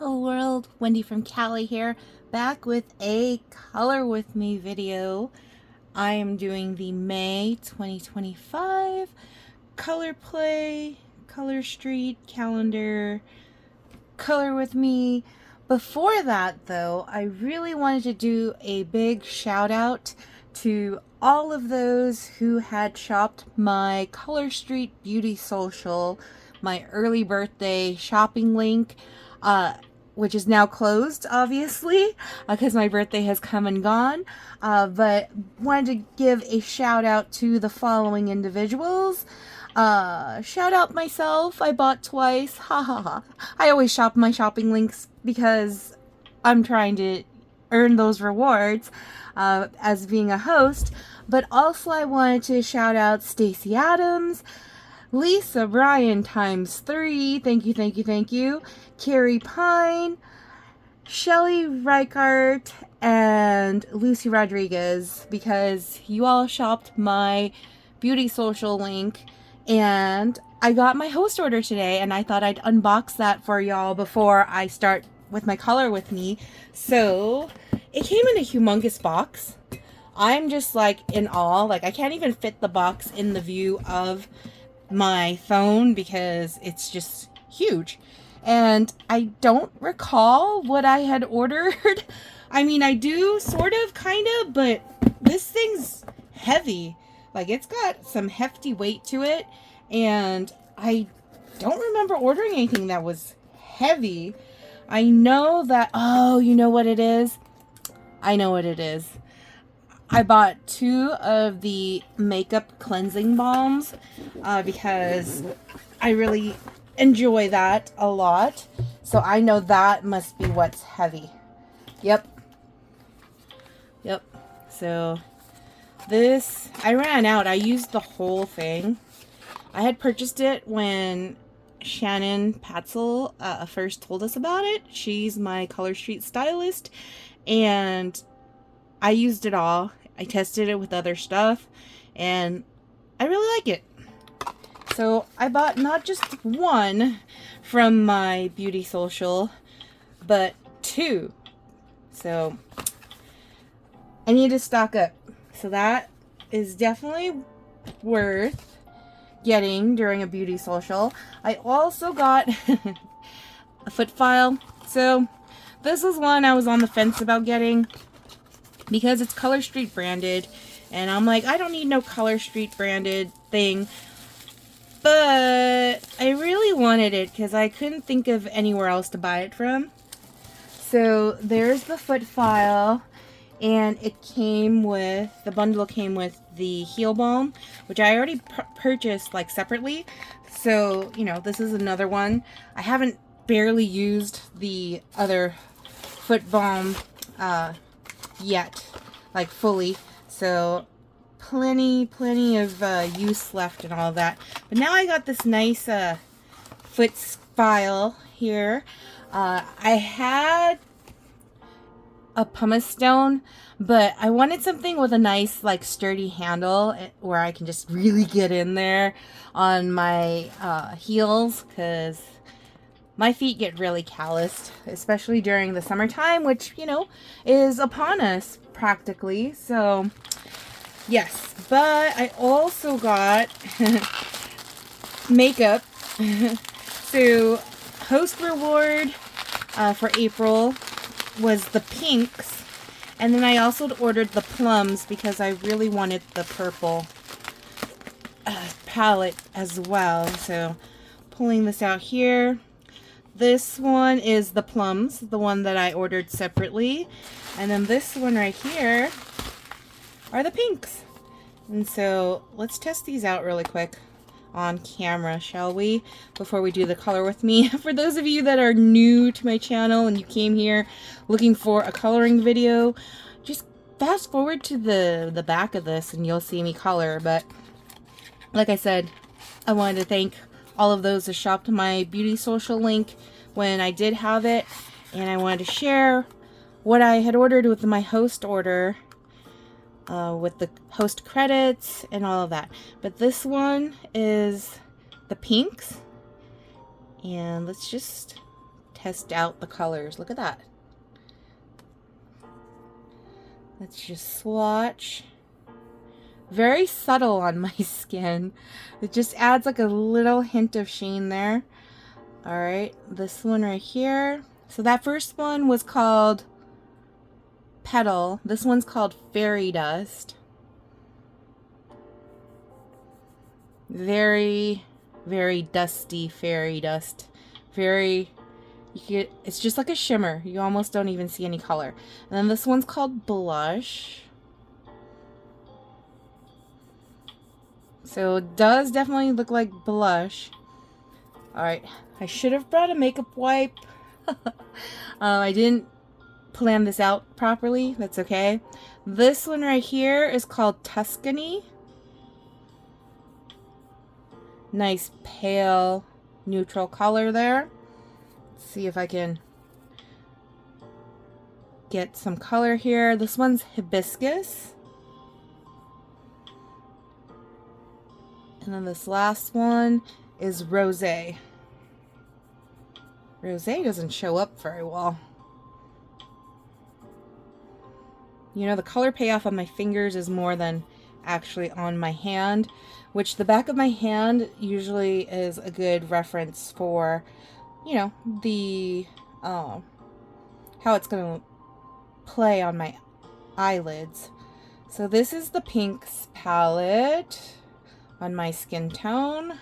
Hello world, Wendy from Cali here, back with a color with me video. I am doing the May 2025 color play, color street calendar, color with me. Before that though, I really wanted to do a big shout out to all of those who had shopped my Color Street Beauty Social, my early birthday shopping link, which is now closed, obviously, because my birthday has come and gone. But wanted to give a shout out to the following individuals. Shout out myself. I bought twice. Ha ha ha. I always shop my shopping links because I'm trying to earn those rewards as being a host. But also I wanted to shout out Stacy Adams, Lisa Bryan ×3, thank you, thank you, thank you, Carrie Pine, Shelly Reichart, and Lucy Rodriguez, because you all shopped my beauty social link, and I got my host order today, and I thought I'd unbox that for y'all before I start with my color with me. So it came in a humongous box. I'm just like in awe. Like I can't even fit the box in the view of my phone because it's just huge. And I don't recall what I had ordered. I mean, I do sort of, kind of, but this thing's heavy. Like it's got some hefty weight to it. And I don't remember ordering anything that was heavy. I know that, oh, you know what it is? I know what it is. I bought 2 of the makeup cleansing balms because I really enjoy that a lot. So I know that must be what's heavy. Yep. So this, I ran out. I used the whole thing. I had purchased it when Shannon Patzel first told us about it. She's my Color Street stylist, and I used it all. I tested it with other stuff, and I really like it. So I bought not just 1 from my beauty social, but 2. So I need to stock up. So that is definitely worth getting during a beauty social. I also got a foot file. So this is one I was on the fence about getting because it's Color Street branded, and I'm like, I don't need no Color Street branded thing. But I really wanted it because I couldn't think of anywhere else to buy it from. So there's the foot file, and it came with, the bundle came with the heel balm, which I already purchased like separately. So, you know, this is another one. I haven't barely used the other foot balm yet, like fully. So plenty of use left and all that. But now I got this nice foot file here. I had a pumice stone, but I wanted something with a nice like sturdy handle where I can just really get in there on my heels, because my feet get really calloused, especially during the summertime, which, you know, is upon us practically. So yes, but I also got makeup. So host reward for April was the pinks, and then I also ordered the plums because I really wanted the purple palette as well. So pulling this out here, this one is the plums, the one that I ordered separately, and then this one right here are the pinks. And so let's test these out really quick on camera, shall we, before we do the color with me. For those of you that are new to my channel and you came here looking for a coloring video, just fast forward to the back of this and you'll see me color. But like I said, I wanted to thank all of those that shopped my beauty social link when I did have it, and I wanted to share what I had ordered with my host order, with the host credits and all of that. But this one is the pinks, and let's just test out the colors. Look at that. Let's just swatch. Very subtle on my skin. It just adds like a little hint of sheen there. Alright, this one right here. So that first one was called Petal. This one's called Fairy Dust. Very, very dusty fairy dust. Very, it's just like a shimmer. You almost don't even see any color. And then this one's called Blush. So it does definitely look like blush. Alright, I should have brought a makeup wipe. I didn't plan this out properly. That's okay. This one right here is called Tuscany. Nice pale neutral color there. Let's see if I can get some color here. This one's Hibiscus. And then this last one is Rosé. Rosé doesn't show up very well. You know, the color payoff on my fingers is more than actually on my hand, which the back of my hand usually is a good reference for, you know, the how it's going to play on my eyelids. So this is the Pinks palette on my skin tone.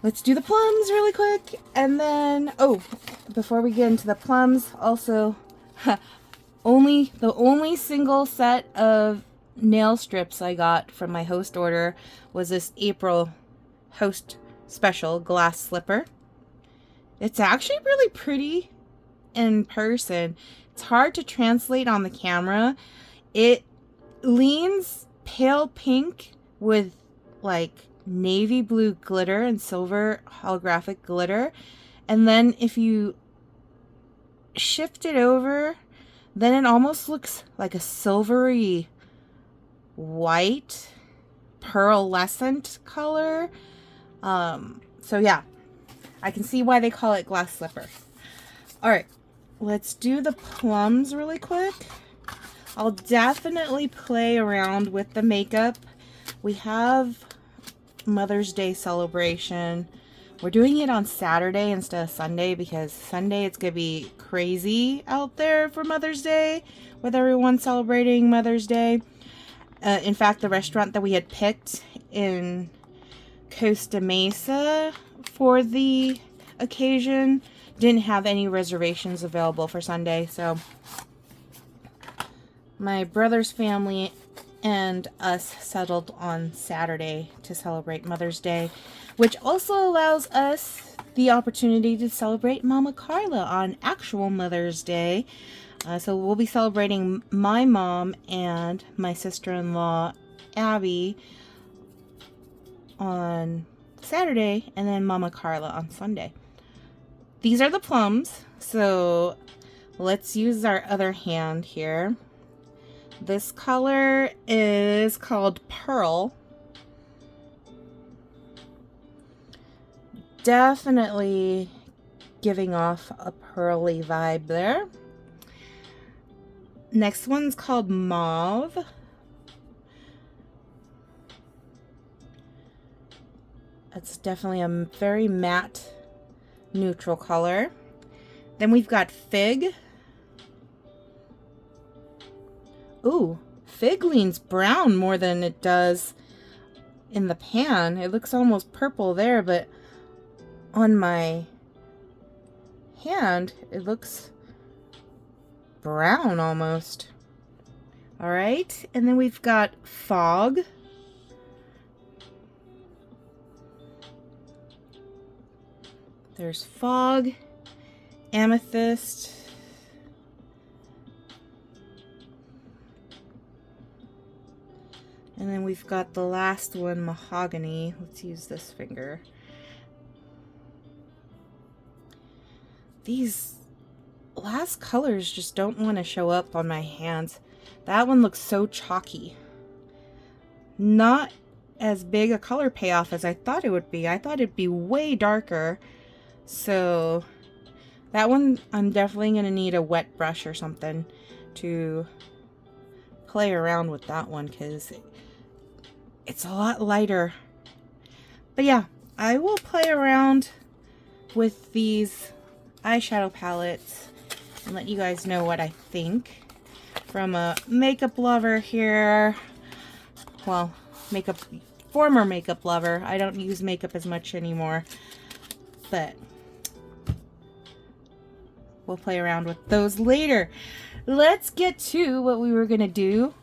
Let's do the plums really quick, and then, oh, before we get into the plums, also, the only single set of nail strips I got from my host order was this April host special glass slipper. It's actually really pretty in person. It's hard to translate on the camera. It leans pale pink with like navy blue glitter and silver holographic glitter, and then if you shift it over, then it almost looks like a silvery white pearlescent color. So yeah, I can see why they call it glass slipper. All right, let's do the plums really quick. I'll definitely play around with the makeup. We have Mother's Day celebration. We're doing it on Saturday instead of Sunday because Sunday it's gonna be crazy out there for Mother's Day with everyone celebrating Mother's Day. In fact, the restaurant that we had picked in Costa Mesa for the occasion didn't have any reservations available for Sunday, so my brother's family and us settled on Saturday to celebrate Mother's Day, which also allows us the opportunity to celebrate Mama Carla on actual Mother's Day. So we'll be celebrating my mom and my sister-in-law Abby on Saturday, and then Mama Carla on Sunday. These are the plums, so let's use our other hand here. This color is called Pearl. Definitely giving off a pearly vibe there. Next one's called Mauve. It's definitely a very matte neutral color. Then we've got Fig. Ooh, Fig leans brown more than it does in the pan. It looks almost purple there, but on my hand, it looks brown almost. All right, and then we've got Fog. There's Fog, Amethyst, and then we've got the last one, Mahogany. Let's use this finger. These last colors just don't want to show up on my hands. That one looks so chalky. Not as big a color payoff as I thought it would be. I thought it'd be way darker. So That one, I'm definitely going to need a wet brush or something to play around with that one, because it's a lot lighter. But yeah, I will play around with these eyeshadow palettes and let you guys know what I think. From a makeup lover here, well, former makeup lover. I don't use makeup as much anymore, but we'll play around with those later. Let's get to what we were gonna do,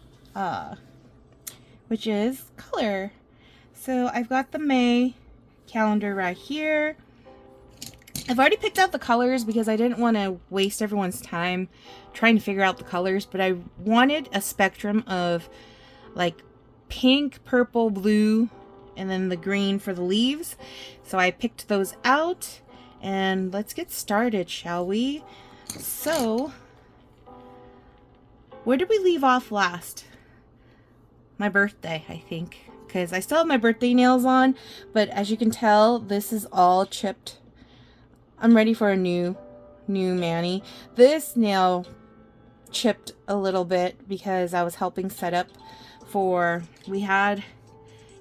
which is color. So I've got the May calendar right here. I've already picked out the colors because I didn't want to waste everyone's time trying to figure out the colors, but I wanted a spectrum of like pink, purple, blue, and then the green for the leaves. So I picked those out, and let's get started, shall we? So, where did we leave off last? My birthday, I think, because I still have my birthday nails on, but as you can tell, this is all chipped. I'm ready for a new mani. This nail chipped a little bit because I was helping set up we had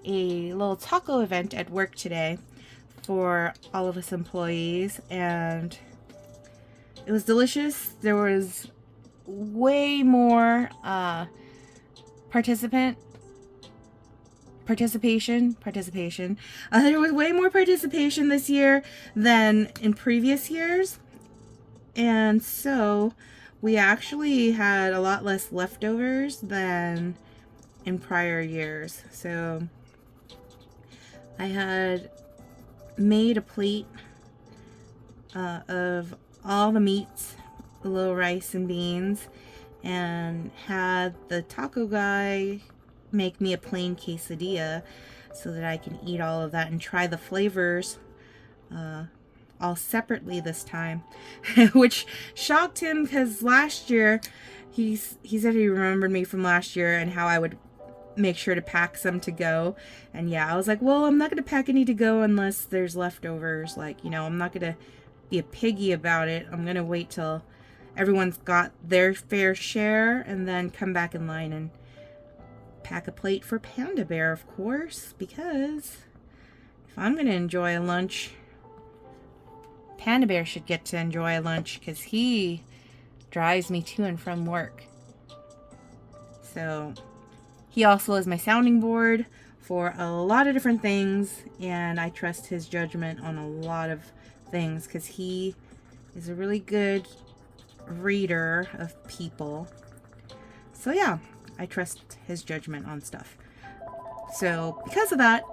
a little taco event at work today for all of us employees, and it was delicious. There was way more participation. There was way more participation this year than in previous years, and so we actually had a lot less leftovers than in prior years. So I had made a plate of all the meats, a little rice and beans, and had the taco guy make me a plain quesadilla so that I can eat all of that and try the flavors all separately this time, which shocked him because last year he said he remembered me from last year and how I would make sure to pack some to go. And yeah, I was like, well, I'm not gonna pack any to go unless there's leftovers. Like, you know, I'm not gonna be a piggy about it. I'm gonna wait till everyone's got their fair share and then come back in line and pack a plate for Panda Bear, of course, because if I'm gonna enjoy a lunch, Panda Bear should get to enjoy a lunch because he drives me to and from work. So he also is my sounding board for a lot of different things, and I trust his judgment on a lot of things because he is a really good reader of people. So yeah, I trust his judgment on stuff. So because of that,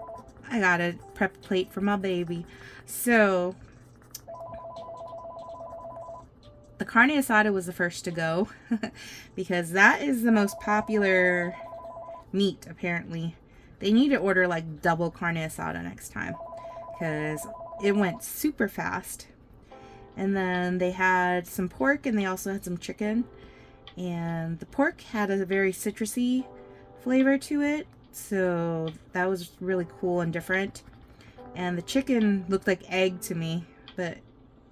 I got a prep plate for my baby. So the carne asada was the first to go because that is the most popular meat, apparently. They need to order like double carne asada next time because it went super fast. And then they had some pork and they also had some chicken. And the pork had a very citrusy flavor to it, so that was really cool and different. And the chicken looked like egg to me, but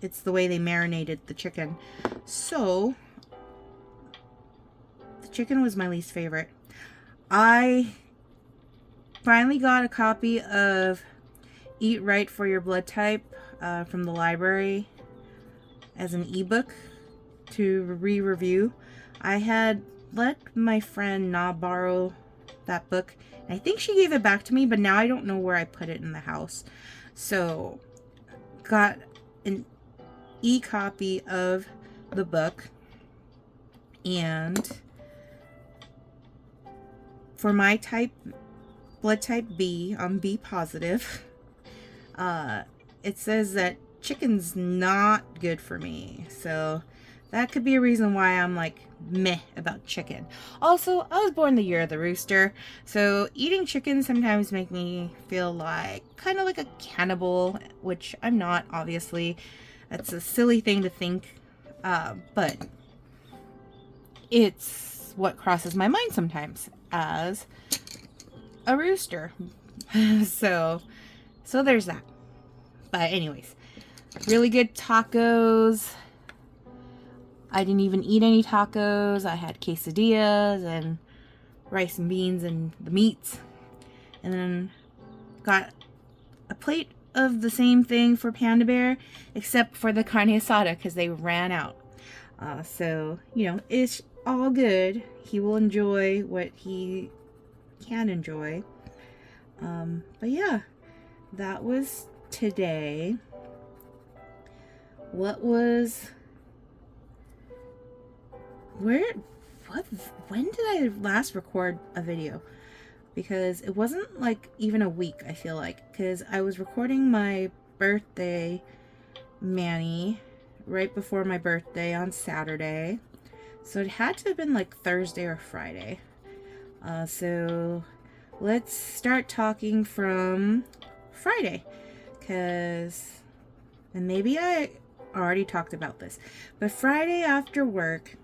it's the way they marinated the chicken. So the chicken was my least favorite. I finally got a copy of Eat Right for Your Blood Type from the library as an ebook to re-review. I had let my friend Na borrow that book, and I think she gave it back to me, but now I don't know where I put it in the house. So got an e-copy of the book, and for my type, blood type B, I'm B positive, it says that chicken's not good for me. So that could be a reason why I'm like meh about chicken. Also, I was born the year of the rooster, so eating chicken sometimes make me feel like kind of like a cannibal, which I'm not, obviously. That's a silly thing to think, but it's what crosses my mind sometimes as a rooster. so there's that. But anyways, really good tacos. I didn't even eat any tacos. I had quesadillas and rice and beans and the meats. And then got a plate of the same thing for Panda Bear, except for the carne asada because they ran out. So, you know, it's all good. He will enjoy what he can enjoy. But yeah, that was today. When did I last record a video? Because it wasn't like even a week, I feel like, because I was recording my birthday Manny right before my birthday on Saturday, so it had to have been like Thursday or Friday. So let's start talking from Friday, and maybe I already talked about this, but Friday after work,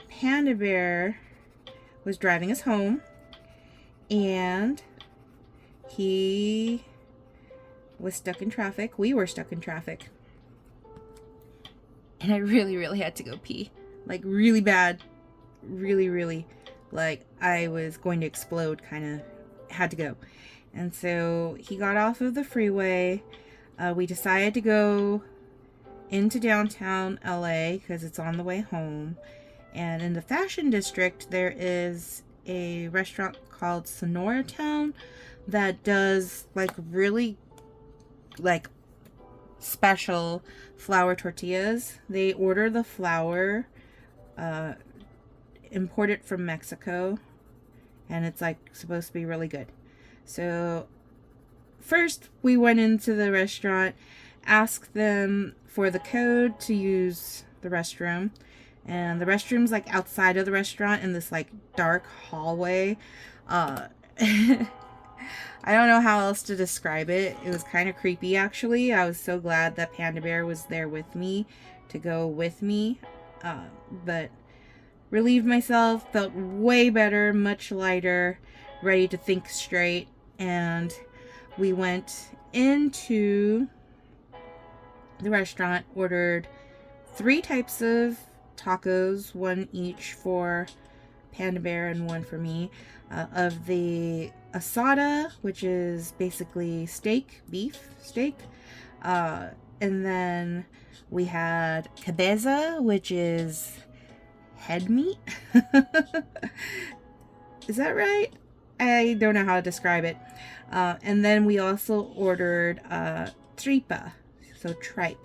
Panda Bear was driving us home, and he was stuck in traffic. We were stuck in traffic. And I really, really had to go pee. Like, really bad. Really, really. Like, I was going to explode, kind of. Had to go. And so, he got off of the freeway. We decided to go into downtown LA, because it's on the way home. And in the Fashion District, there is a restaurant called Sonora Town that does, like, really, like, special flour tortillas. They order the flour, import it from Mexico, and it's like supposed to be really good. So first we went into the restaurant, asked them for the code to use the restroom, and the restroom's like outside of the restaurant in this like dark hallway. I don't know how else to describe it. It was kind of creepy, actually. I was so glad that Panda Bear was there with me to go with me. But relieved myself, felt way better, much lighter, ready to think straight. And we went into the restaurant, ordered 3 types of tacos, 1 each for Panda Bear and 1 for me, of the asada, which is basically beef steak, and then we had cabeza, which is head meat. Is that right? I don't know how to describe it. And then we also ordered tripa, so tripe.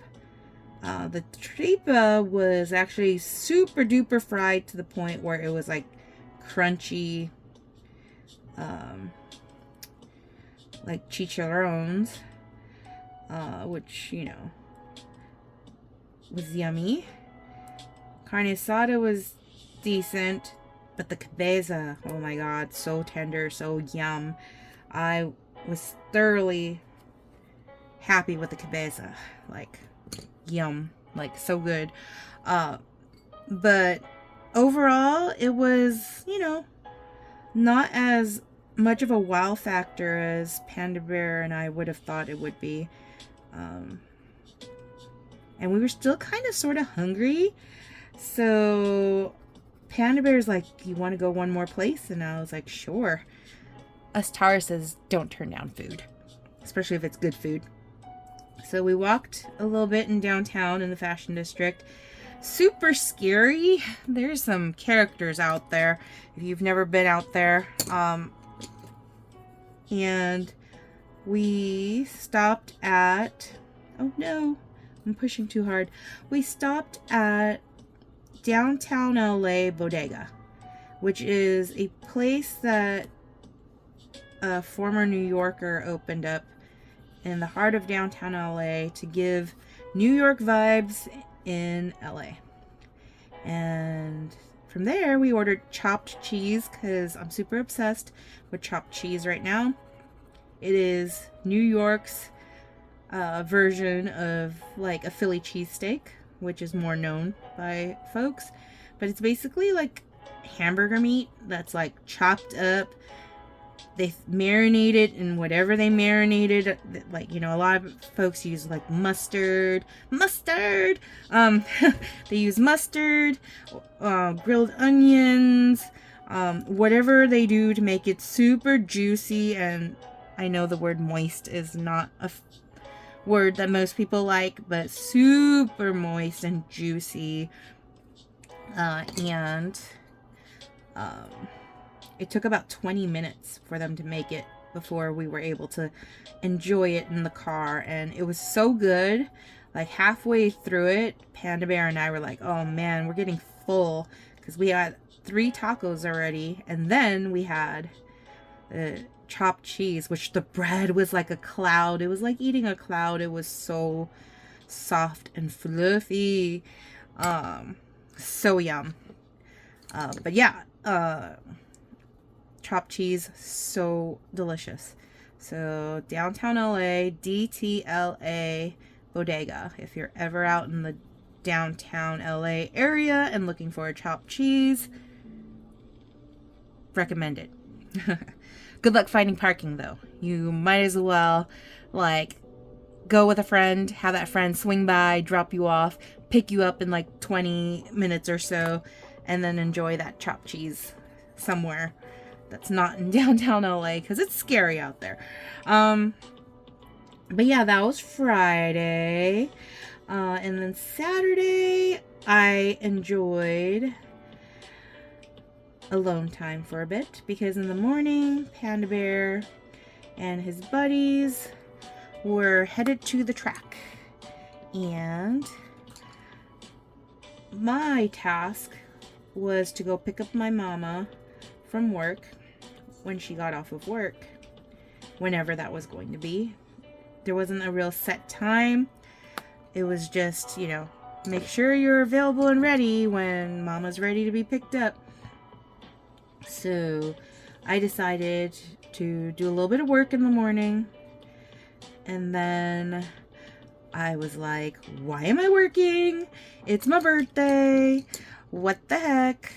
The tripa was actually super duper fried to the point where it was like crunchy, like chicharrones, which, you know, was yummy. Carne asada was decent, but the cabeza, oh my god, so tender, so yum. I was thoroughly happy with the cabeza, like yum, like so good. But overall it was, you know, not as much of a wow factor as Panda Bear and I would have thought it would be. And we were still kind of sort of hungry. So Panda Bear's like, you want to go one more place? And I was like, sure. Us Tara says, don't turn down food, especially if it's good food. So we walked a little bit in downtown in the Fashion District. Super scary. There's some characters out there if you've never been out there. And we stopped at, oh no, I'm pushing too hard. We stopped at Downtown LA Bodega, which is a place that a former New Yorker opened up in the heart of downtown LA to give New York vibes in LA. And from there we ordered chopped cheese because I'm super obsessed with chopped cheese right now. It is New York's version of like a Philly cheesesteak, which is more known by folks, but it's basically like hamburger meat that's like chopped up they marinate it in whatever they marinated. Like, you know, a lot of folks use like mustard. They use mustard, grilled onions, whatever they do to make it super juicy. And I know the word moist is not a word that most people like, but super moist and juicy. And it took about 20 minutes for them to make it before we were able to enjoy it in the car. And it was so good. Like halfway through it, Panda Bear and I were like, oh man, we're getting full, because we had 3 tacos already. And then we had the chopped cheese, which the bread was like a cloud. It was like eating a cloud. It was so soft and fluffy. So yum. But yeah, chopped cheese, so delicious. So downtown LA, DTLA Bodega. If you're ever out in the downtown LA area and looking for a chopped cheese, recommend it. Good luck finding parking though. You might as well like go with a friend, have that friend swing by, drop you off, pick you up in like 20 minutes or so, and then enjoy that chopped cheese somewhere that's not in downtown LA, because it's scary out there. But yeah, that was Friday. And then Saturday, I enjoyed alone time for a bit, because in the morning, Panda Bear and his buddies were headed to the track. And my task was to go pick up my mama from work when she got off of work, whenever that was going to be. There wasn't a real set time. It was just, you know, make sure you're available and ready when mama's ready to be picked up. So I decided to do a little bit of work in the morning, and then I was like, why am I working? It's my birthday. What the heck?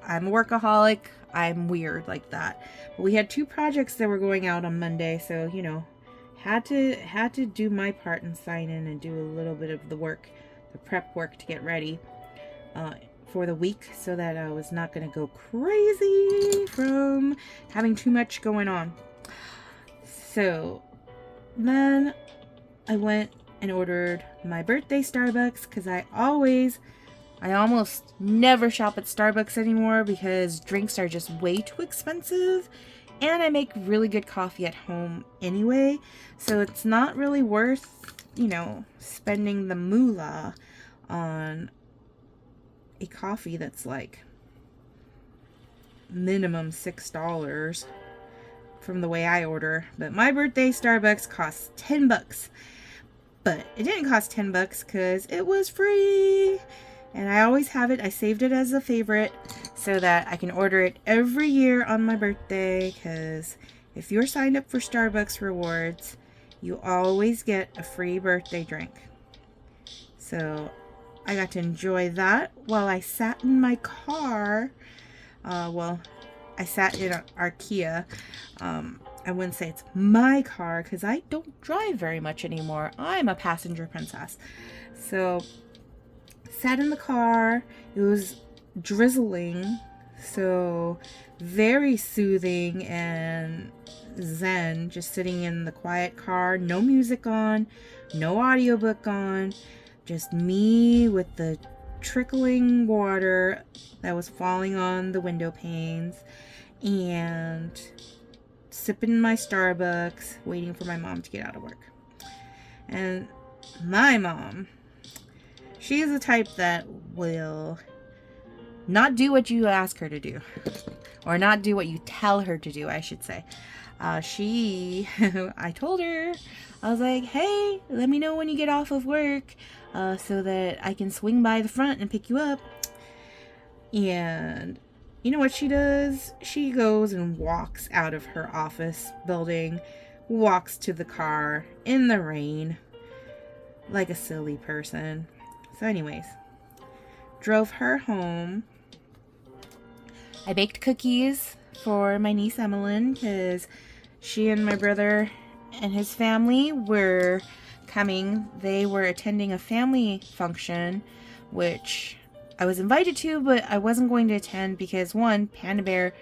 I'm a workaholic. I'm weird like that. But we had 2 projects that were going out on Monday, so, you know, had to do my part and sign in and do a little bit of the work, the prep work to get ready for the week, so that I was not going to go crazy from having too much going on. So then I went and ordered my birthday Starbucks, because I almost never shop at Starbucks anymore, because drinks are just way too expensive, and I make really good coffee at home anyway, so it's not really worth, you know, spending the moolah on a coffee that's like minimum $6 from the way I order. But my birthday Starbucks costs $10. But it didn't cost $10 because it was free. And I always have it. I saved it as a favorite so that I can order it every year on my birthday. Because if you're signed up for Starbucks rewards, you always get a free birthday drink. So I got to enjoy that while I sat in my car. I sat in our Kia. I wouldn't say it's my car because I don't drive very much anymore. I'm a passenger princess. So sat in the car. It was drizzling, so very soothing and zen, just sitting in the quiet car, no music on, no audiobook on, just me with the trickling water that was falling on the window panes, and sipping my Starbucks, waiting for my mom to get out of work. And my mom, she is the type that will not do what you ask her to do. Or not do what you tell her to do, I should say. I told her, I was like, hey, let me know when you get off of work so that I can swing by the front and pick you up. And you know what she does? She goes and walks out of her office building, walks to the car in the rain like a silly person. So anyways, drove her home. I baked cookies for my niece Emmeline, because she and my brother and his family were coming. They were attending a family function, which I was invited to, but I wasn't going to attend because, one, Panda Bear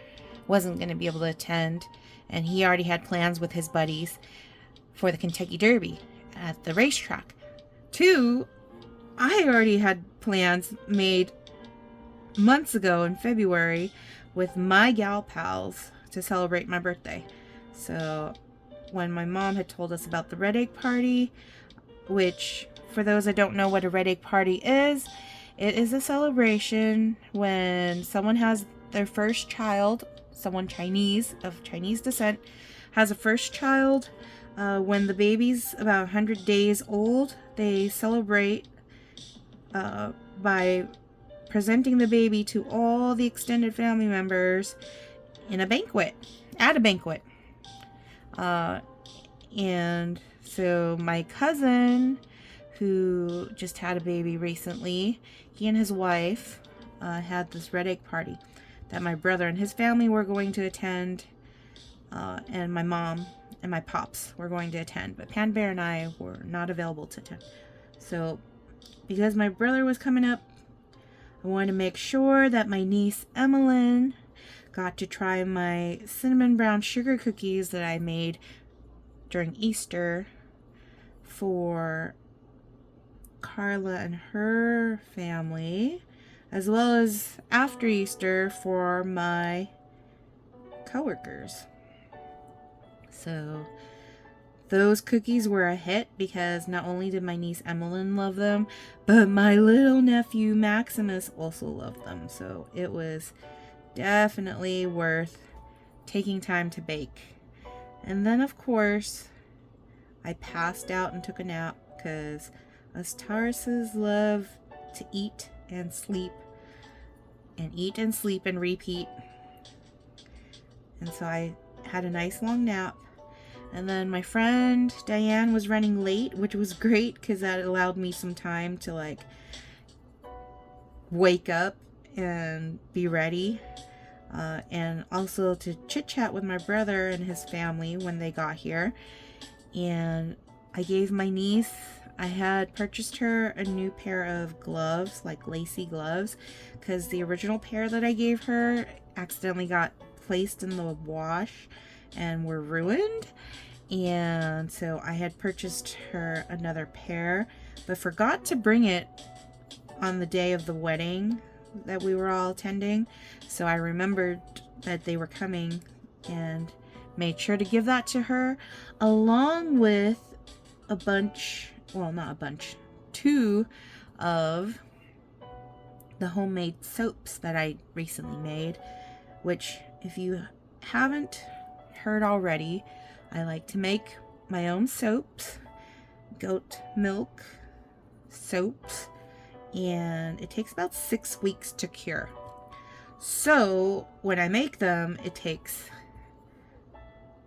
wasn't going to be able to attend, and he already had plans with his buddies for the Kentucky Derby at the racetrack. Two, I already had plans made months ago in February with my gal pals to celebrate my birthday. So when my mom had told us about the Red Egg Party, which, for those that don't know what a Red Egg Party is, it is a celebration when someone has their first child, someone Chinese, of Chinese descent, has a first child. When the baby's about 100 days old, they celebrate by presenting the baby to all the extended family members in a banquet, at a banquet. And so my cousin, who just had a baby recently, he and his wife had this Red Egg Party that my brother and his family were going to attend, and my mom and my pops were going to attend, but Pan Bear and I were not available to attend. So because my brother was coming up, I wanted to make sure that my niece Emmeline got to try my cinnamon brown sugar cookies that I made during Easter for Carla and her family, as well as after Easter for my coworkers. So those cookies were a hit because not only did my niece Emmeline love them, but my little nephew Maximus also loved them. So it was definitely worth taking time to bake. And then, of course, I passed out and took a nap because us Tauruses love to eat and sleep and repeat. And so I had a nice long nap. And then my friend Diane was running late, which was great because that allowed me some time to wake up and be ready. And also to chit chat with my brother and his family when they got here. And I gave my niece, I had purchased her a new pair of gloves, like lacy gloves, because the original pair that I gave her accidentally got placed in the wash and were ruined. And so I had purchased her another pair, but forgot to bring it on the day of the wedding that we were all attending. So I remembered that they were coming and made sure to give that to her, along with two of the homemade soaps that I recently made, which, if you haven't heard already, I like to make my own soaps, goat milk soaps, and it takes about 6 weeks to cure. So when I make them, it takes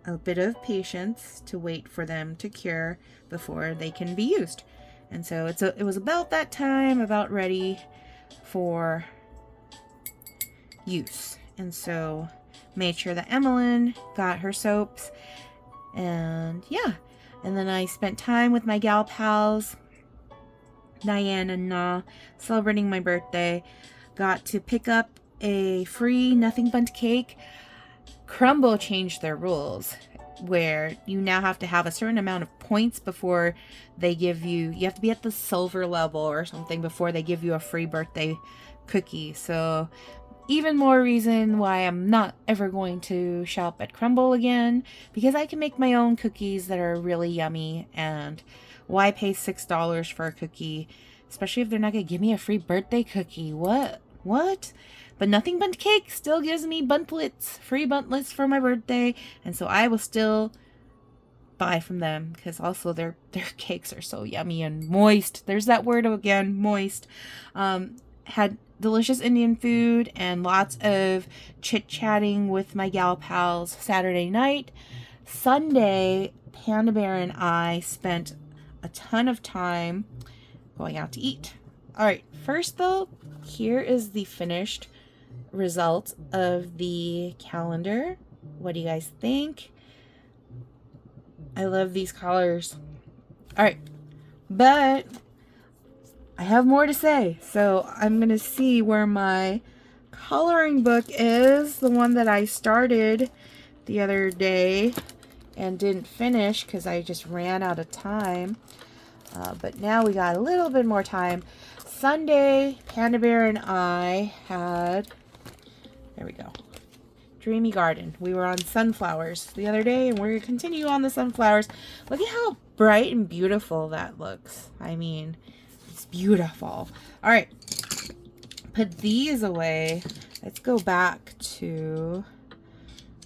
a bit of patience to wait for them to cure before they can be used. And so it was about that time, about ready for use. And so made sure that Emmeline got her soaps, and yeah. And then I spent time with my gal pals, Diane and Na, celebrating my birthday. Got to pick up a free Nothing Bundt cake. Crumble changed their rules, where you now have to have a certain amount of points before they give you have to be at the silver level or something before they give you a free birthday cookie. So even more reason why I'm not ever going to shop at Crumble again, because I can make my own cookies that are really yummy. And why pay $6 for a cookie, especially if they're not going to give me a free birthday cookie? What? But Nothing Bundt cake still gives me buntlets, free buntlets for my birthday, and so I will still buy from them, because also their cakes are so yummy and moist. There's that word again, moist. Had delicious Indian food and lots of chit-chatting with my gal pals Saturday night. Sunday, Panda Bear and I spent a ton of time going out to eat. All right, first though, here is the finished result of the calendar. What do you guys think? I love these colors. All right, but I have more to say, so I'm gonna see where my coloring book is, the one that I started the other day and didn't finish because I just ran out of time. But now we got a little bit more time. Sunday, Panda Bear and I had, there we go, Dreamy Garden. We were on sunflowers the other day, and we're going to continue on the sunflowers. Look at how bright and beautiful that looks. I mean, it's beautiful. All right, put these away. Let's go back to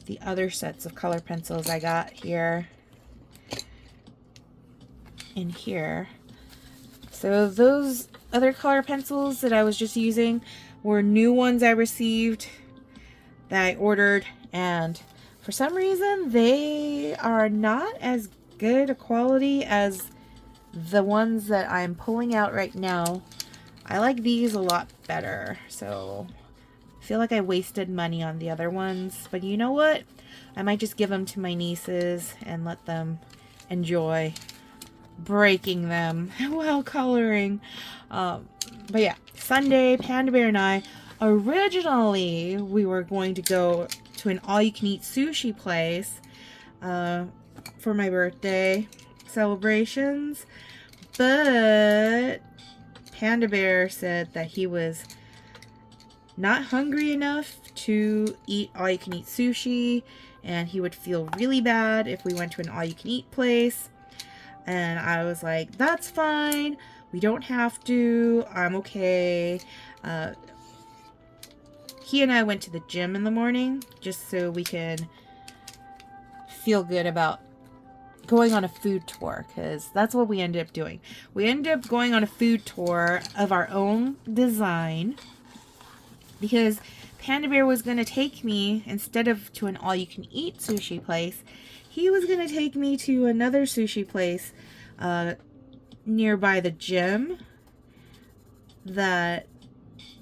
the other sets of color pencils I got here. In here. So those other color pencils that I was just using were new ones I received that I ordered, and for some reason they are not as good a quality as the ones that I'm pulling out right now. I like these a lot better, so I feel like I wasted money on the other ones, but you know what? I might just give them to my nieces and let them enjoy breaking them while coloring. But yeah, Sunday, Panda Bear and I, originally we were going to go to an all-you-can-eat sushi place for my birthday celebrations, but Panda Bear said that he was not hungry enough to eat all-you-can-eat sushi, and he would feel really bad if we went to an all-you-can-eat place. And I was like, that's fine. We don't have to. I'm okay. He and I went to the gym in the morning just so we can feel good about going on a food tour, because that's what we ended up doing. We ended up going on a food tour of our own design because Panda Bear was going to take me, instead of to an all-you-can-eat sushi place, he was going to take me to another sushi place nearby the gym that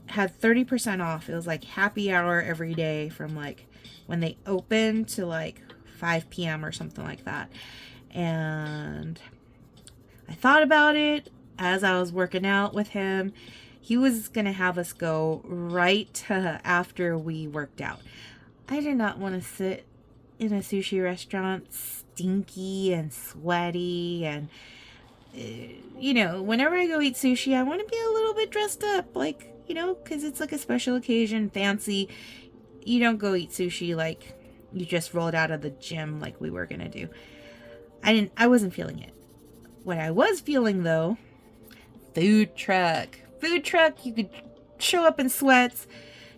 had 30% off. It was like happy hour every day from like when they opened to like 5 p.m. or something like that. And I thought about it as I was working out with him. He was going to have us go right after we worked out. I did not want to sit in a sushi restaurant stinky and sweaty, and you know, whenever I go eat sushi, I want to be a little bit dressed up, like, you know, because it's like a special occasion, fancy. You don't go eat sushi like you just rolled out of the gym like we were gonna do. I wasn't feeling it. What I was feeling though, food truck. You could show up in sweats,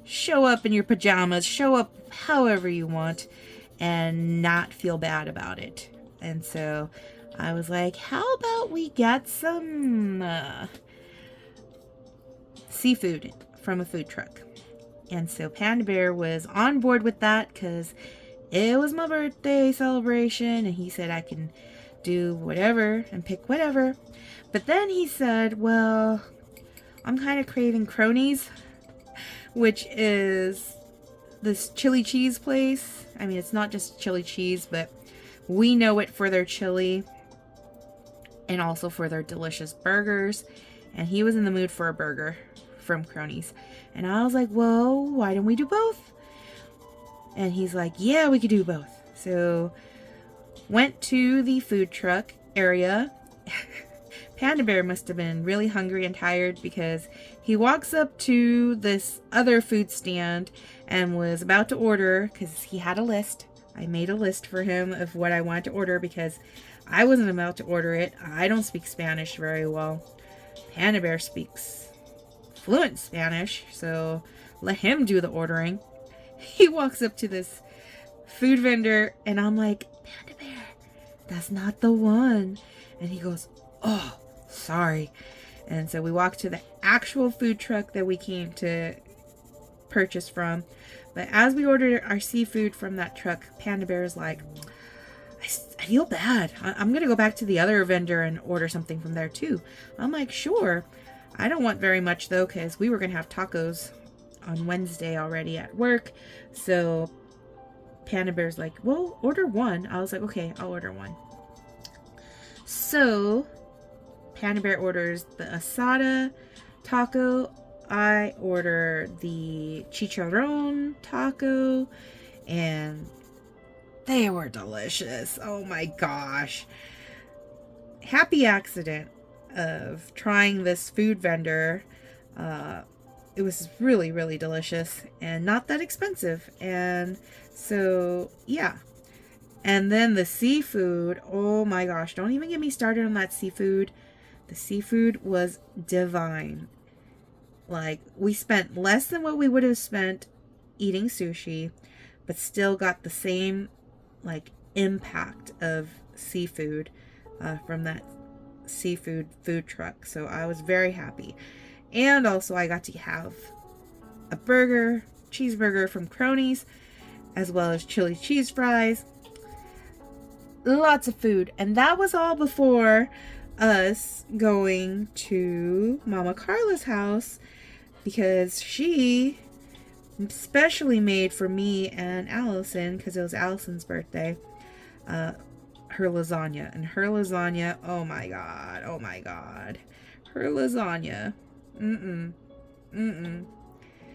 show up in your pajamas, show up however you want, and not feel bad about it. And so I was like, how about we get some seafood from a food truck? And so Panda Bear was on board with that because it was my birthday celebration, and he said I can do whatever and pick whatever. But then he said, well, I'm kind of craving Cronies, which is this chili cheese place. I mean, it's not just chili cheese, but we know it for their chili and also for their delicious burgers. And he was in the mood for a burger from Cronies. And I was like, well, why don't we do both? And he's like, yeah, we could do both. So went to the food truck area. Panda Bear must have been really hungry and tired because he walks up to this other food stand and was about to order, because he had a list. I made a list for him of what I wanted to order because I wasn't about to order it. I don't speak Spanish very well. Panda Bear speaks fluent Spanish, so let him do the ordering. He walks up to this food vendor and I'm like, Panda Bear, that's not the one. And he goes, oh, sorry. And so we walked to the actual food truck that we came to purchase from. But as we ordered our seafood from that truck, Panda Bear is like, I feel bad. I'm going to go back to the other vendor and order something from there too. I'm like, sure. I don't want very much though, because we were going to have tacos on Wednesday already at work. So Panda Bear's like, well, order one. I was like, okay, I'll order one. So Panda Bear orders the asada taco. I order the chicharron taco, and they were delicious. Oh my gosh. Happy accident of trying this food vendor. It was really, really delicious and not that expensive. And so, yeah. And then the seafood. Oh my gosh. Don't even get me started on that seafood. The seafood was divine. Like, we spent less than what we would have spent eating sushi, but still got the same, like, impact of seafood from that seafood food truck. So I was very happy. And also I got to have a cheeseburger from Cronies, as well as chili cheese fries. Lots of food. And that was all before us going to Mama Carla's house, because she specially made for me and Allison, because it was Allison's birthday, her lasagna. And her lasagna, oh my god, her lasagna,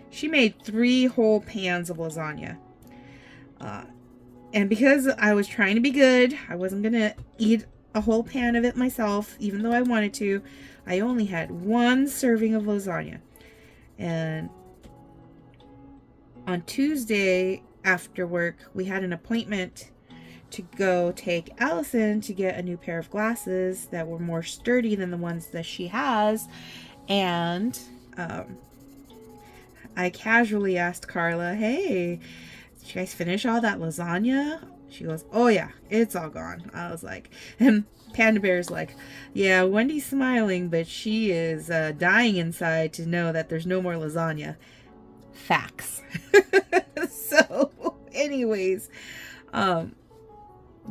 she made 3 whole pans of lasagna, and because I was trying to be good, I wasn't gonna eat a whole pan of it myself, even though I wanted to. I only had 1 serving of lasagna. And on Tuesday after work, we had an appointment to go take Allison to get a new pair of glasses that were more sturdy than the ones that she has. And I casually asked Carla, hey, did you guys finish all that lasagna? She goes, oh yeah, it's all gone. I was like, and Panda Bear's like, yeah, Wendy's smiling, but she is dying inside to know that there's no more lasagna. Facts. So, anyways,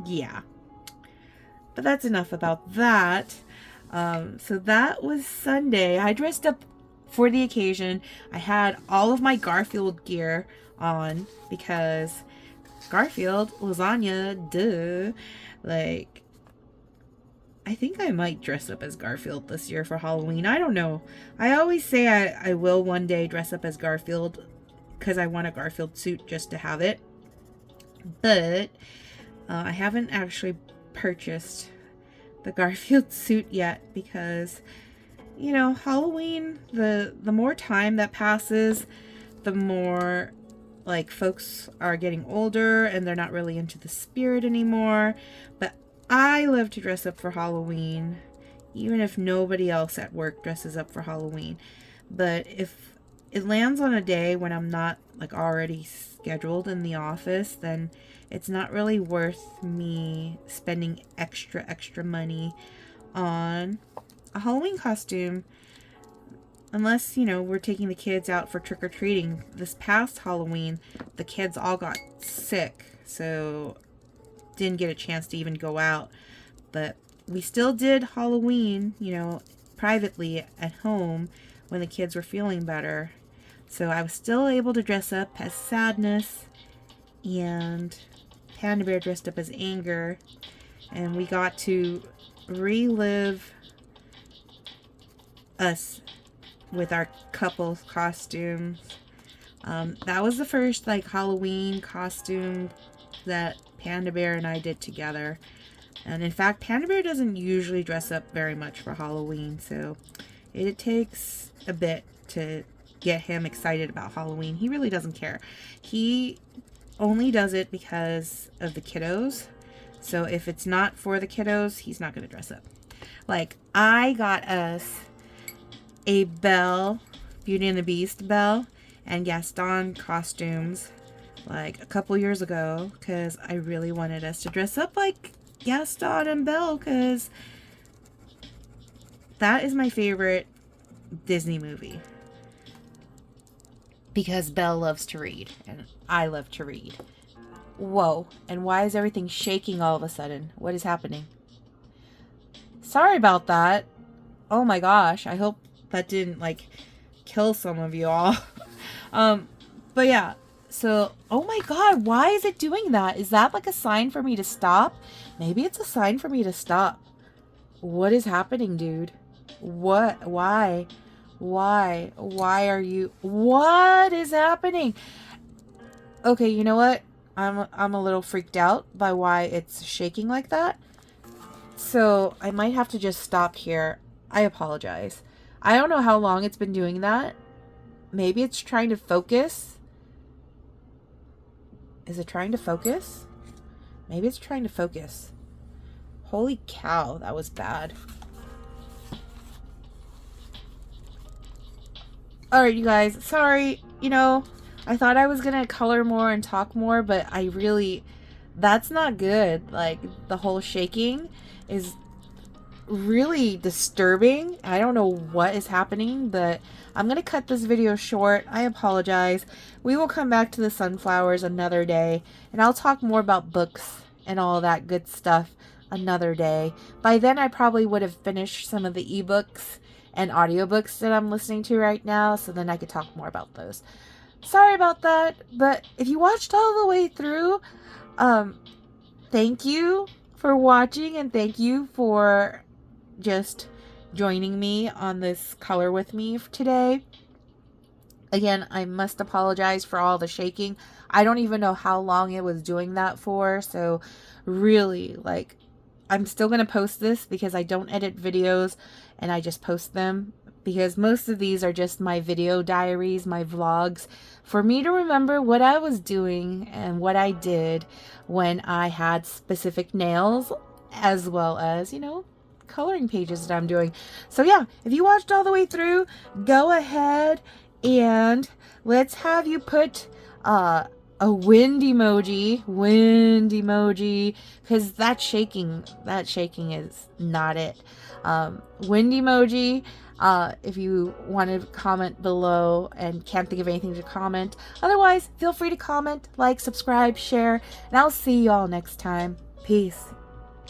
yeah. But that's enough about that. So that was Sunday. I dressed up for the occasion. I had all of my Garfield gear on because Garfield, lasagna, duh. Like, I think I might dress up as Garfield this year for Halloween. I don't know. I always say I will one day dress up as Garfield because I want a Garfield suit just to have it. But I haven't actually purchased the Garfield suit yet because, you know, Halloween, the more time that passes, the more, like, folks are getting older and they're not really into the spirit anymore. But I love to dress up for Halloween, even if nobody else at work dresses up for Halloween. But if it lands on a day when I'm not, like, already scheduled in the office, then it's not really worth me spending extra money on a Halloween costume. Unless, you know, we're taking the kids out for trick-or-treating. This past Halloween, the kids all got sick, so didn't get a chance to even go out. But we still did Halloween, you know, privately at home when the kids were feeling better. So I was still able to dress up as Sadness, and Panda Bear dressed up as Anger. And we got to relive us with our couples costumes. That was the first, like, Halloween costume that Panda Bear and I did together. And in fact, Panda Bear doesn't usually dress up very much for Halloween, so it takes a bit to get him excited about Halloween. He really doesn't care. He only does it because of the kiddos. So if it's not for the kiddos, he's not going to dress up. Like, I got us a Belle, Beauty and the Beast Belle, and Gaston costumes like a couple years ago because I really wanted us to dress up like Gaston and Belle because that is my favorite Disney movie. Because Belle loves to read and I love to read. Whoa, and why is everything shaking all of a sudden? What is happening? Sorry about that. Oh my gosh, I hope that didn't, like, kill some of you all. But yeah, so, oh my god, why is it doing that? Is that like a sign for me to stop? Maybe it's a sign for me to stop. What is happening, dude? What? Why? Why are you... What is happening? Okay, you know what? I'm a little freaked out by why it's shaking like that. So I might have to just stop here. I apologize. I don't know how long it's been doing that. Maybe it's trying to focus. Is it trying to focus? Maybe it's trying to focus. Holy cow, that was bad. Alright, you guys. Sorry. You know, I thought I was gonna color more and talk more, but I really... That's not good. Like, the whole shaking is really disturbing. I don't know what is happening, but I'm gonna cut this video short. I apologize. We will come back to the sunflowers another day, and I'll talk more about books and all that good stuff another day. By then I probably would have finished some of the ebooks and audiobooks that I'm listening to right now, so then I could talk more about those. Sorry about that, but if you watched all the way through, thank you for watching, and thank you for just joining me on this color with me today. Again, I must apologize for all the shaking. I don't even know how long it was doing that for, so really, like, I'm still going to post this because I don't edit videos and I just post them, because most of these are just my video diaries, my vlogs, for me to remember what I was doing and what I did when I had specific nails, as well as, you know, coloring pages that I'm doing. So yeah, if you watched all the way through, go ahead and let's have you put a wind emoji, because that shaking is not it. Wind emoji. If you want to comment below and can't think of anything to comment. Otherwise, feel free to comment, like, subscribe, share, and I'll see you all next time. Peace.